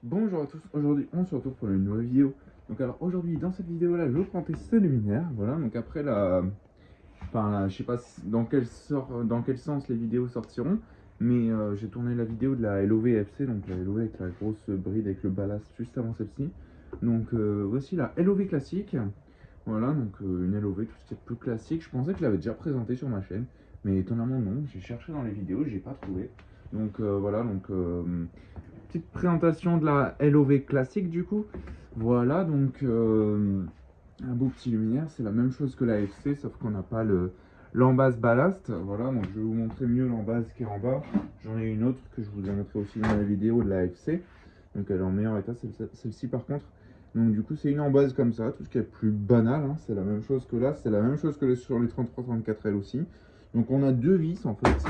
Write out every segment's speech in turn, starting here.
Bonjour à tous, aujourd'hui on se retrouve pour une nouvelle vidéo. Donc alors aujourd'hui dans cette vidéo là je vais présenter ce luminaire, voilà, donc après je sais pas dans quel sens les vidéos sortiront, mais j'ai tourné la vidéo de la LOV FC, donc la LOV avec la grosse bride avec le ballast juste avant celle-ci. Donc voici la LOV classique, voilà, donc une LOV tout ce qui est plus classique. Je pensais que je l'avais déjà présenté sur ma chaîne, mais étonnamment non, j'ai cherché dans les vidéos, j'ai pas trouvé. Donc voilà, donc petite présentation de la LOV classique du coup. Voilà, donc un beau petit luminaire, c'est la même chose que la FC, sauf qu'on n'a pas l'embase ballast. Voilà, donc je vais vous montrer mieux l'embase qui est en bas. J'en ai une autre que je vous ai montré aussi dans la vidéo de la FC. Donc elle est en meilleur état, celle-ci par contre. Donc du coup c'est une embase comme ça, tout ce qui est plus banal, hein. C'est la même chose que là, c'est la même chose que sur les 33-34L aussi. Donc on a deux vis en fait.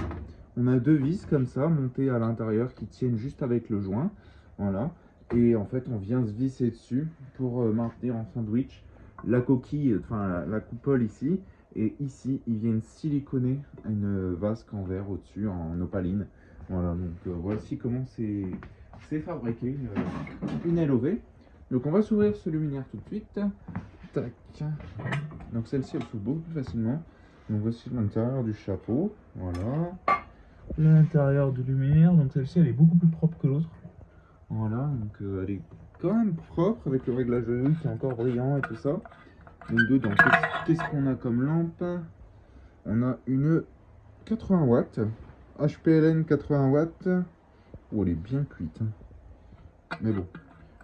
On a deux vis comme ça, montées à l'intérieur, qui tiennent juste avec le joint. Voilà. Et en fait, on vient se visser dessus pour maintenir en sandwich la coquille, enfin la coupole ici. Et ici, ils viennent siliconer une vasque en verre au-dessus, en opaline. Voilà, donc voici comment c'est fabriqué une LOV. Donc on va s'ouvrir ce luminaire tout de suite. Tac. Donc celle-ci, elle s'ouvre beaucoup plus facilement. Donc voici l'intérieur du chapeau. Voilà. L'intérieur de lumière, donc celle-ci elle est beaucoup plus propre que l'autre. Voilà, donc elle est quand même propre avec le réglage de nuit qui est encore brillant et tout ça. Donc dedans, qu'est-ce qu'on a comme lampe? On a une 80 watts, HPLN 80 watts. Oh, elle est bien cuite, hein. Mais bon.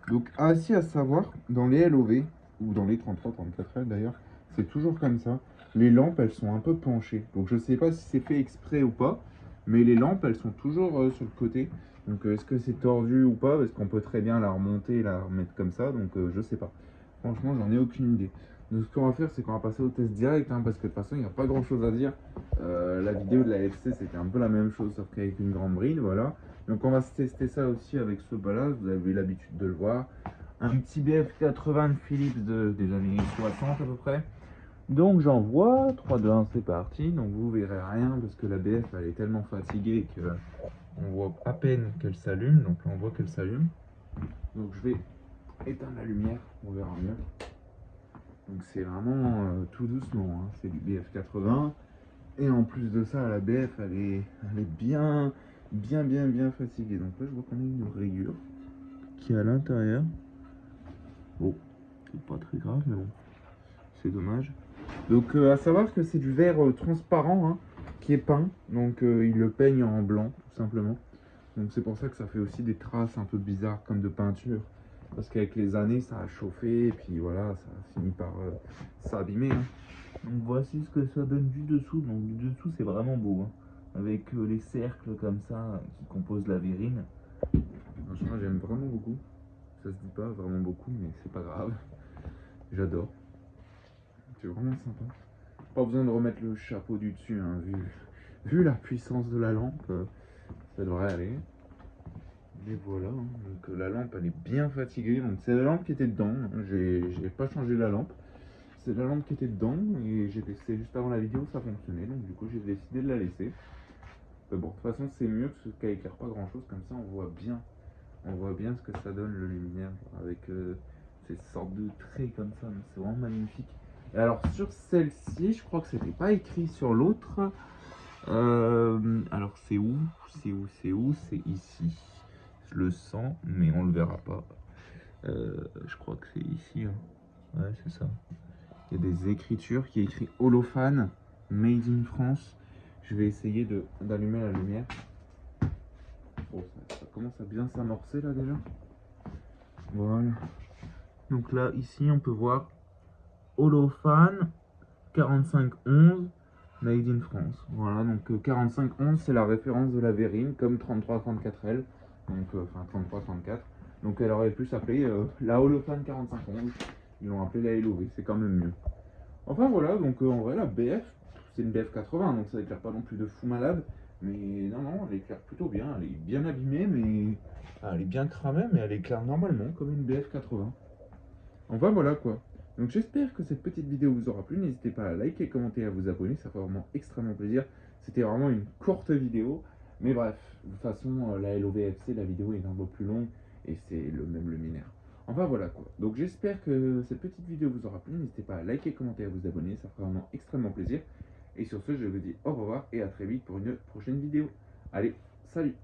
Donc ainsi à savoir, dans les LOV, ou dans les 33-34L d'ailleurs, c'est toujours comme ça. Les lampes, elles sont un peu penchées. Donc je sais pas si c'est fait exprès ou pas, mais les lampes, elles sont toujours sur le côté. Donc est-ce que c'est tordu ou pas? Parce qu'on peut très bien la remonter et la remettre comme ça, donc je sais pas. Franchement, j'en ai aucune idée. Donc ce qu'on va faire, c'est qu'on va passer au test direct, hein, parce que de toute façon, il n'y a pas grand-chose à dire. La vidéo de la FC, c'était un peu la même chose, sauf qu'avec une grande bride, voilà. Donc on va se tester ça aussi avec ce ballast, vous avez l'habitude de le voir. Un petit BF80 de Philips des années 60 à peu près. Donc j'envoie, 3, 2, 1, c'est parti. Donc vous verrez rien parce que la BF elle est tellement fatiguée que on voit à peine qu'elle s'allume. Donc là on voit qu'elle s'allume. Donc je vais éteindre la lumière, on verra mieux. Donc c'est vraiment tout doucement, hein. C'est du BF80. Et en plus de ça, la BF elle est bien fatiguée. Donc là je vois qu'on a une rayure qui est à l'intérieur. Bon, c'est pas très grave, mais bon, c'est dommage. Donc à savoir que c'est du verre transparent, hein, qui est peint. Donc il le peigne en blanc, tout simplement. Donc c'est pour ça que ça fait aussi des traces un peu bizarres comme de peinture. Parce qu'avec les années, ça a chauffé, et puis voilà, ça a fini par s'abîmer, hein. Donc voici ce que ça donne du dessous. Donc du dessous, c'est vraiment beau, hein, avec les cercles comme ça qui composent la verrine. Franchement, j'aime vraiment beaucoup. Ça se dit pas vraiment beaucoup, mais c'est pas grave. J'adore. C'est vraiment sympa. Pas besoin de remettre le chapeau du dessus, hein, vu la puissance de la lampe, ça devrait aller. Et voilà, hein. Donc la lampe elle est bien fatiguée. Donc c'est la lampe qui était dedans, hein. J'ai pas changé la lampe. C'est la lampe qui était dedans et j'ai testé juste avant la vidéo, ça fonctionnait. Donc du coup j'ai décidé de la laisser. Mais bon, de toute façon c'est mieux parce qu'elle éclaire pas grand chose, comme ça on voit bien ce que ça donne le luminaire avec ces sortes de traits comme ça. C'est vraiment magnifique. Et alors sur celle-ci, je crois que c'était pas écrit sur l'autre. Alors c'est où? C'est ici. Je le sens, mais on le verra pas. Je crois que c'est ici, hein. Ouais, c'est ça. Il y a des écritures qui est écrit Holophane, Made in France. Je vais essayer d'allumer la lumière. Bon, ça commence à bien s'amorcer là déjà. Voilà. Donc là, ici, on peut voir Holophane 4511 Made in France. Voilà, donc 4511, c'est la référence de la verrine, comme 3334L. Donc, enfin 3334. Donc elle aurait pu s'appeler la Holophane 4511. Ils l'ont appelé la LOV, c'est quand même mieux. Enfin voilà, donc en vrai, la BF, c'est une BF 80, donc ça éclaire pas non plus de fou malade. Mais non, elle éclaire plutôt bien. Elle est bien abîmée, mais elle est bien cramée, mais elle éclaire normalement comme une BF 80. Enfin voilà quoi. Donc j'espère que cette petite vidéo vous aura plu. N'hésitez pas à liker, commenter, à vous abonner. Ça fait vraiment extrêmement plaisir. C'était vraiment une courte vidéo. Mais bref, de toute façon, la LOVFC, la vidéo est un peu plus longue. et c'est le même luminaire. Enfin voilà quoi. Donc j'espère que cette petite vidéo vous aura plu. N'hésitez pas à liker, commenter et à vous abonner. Ça fera vraiment extrêmement plaisir. Et sur ce, je vous dis au revoir et à très vite pour une prochaine vidéo. Allez, salut!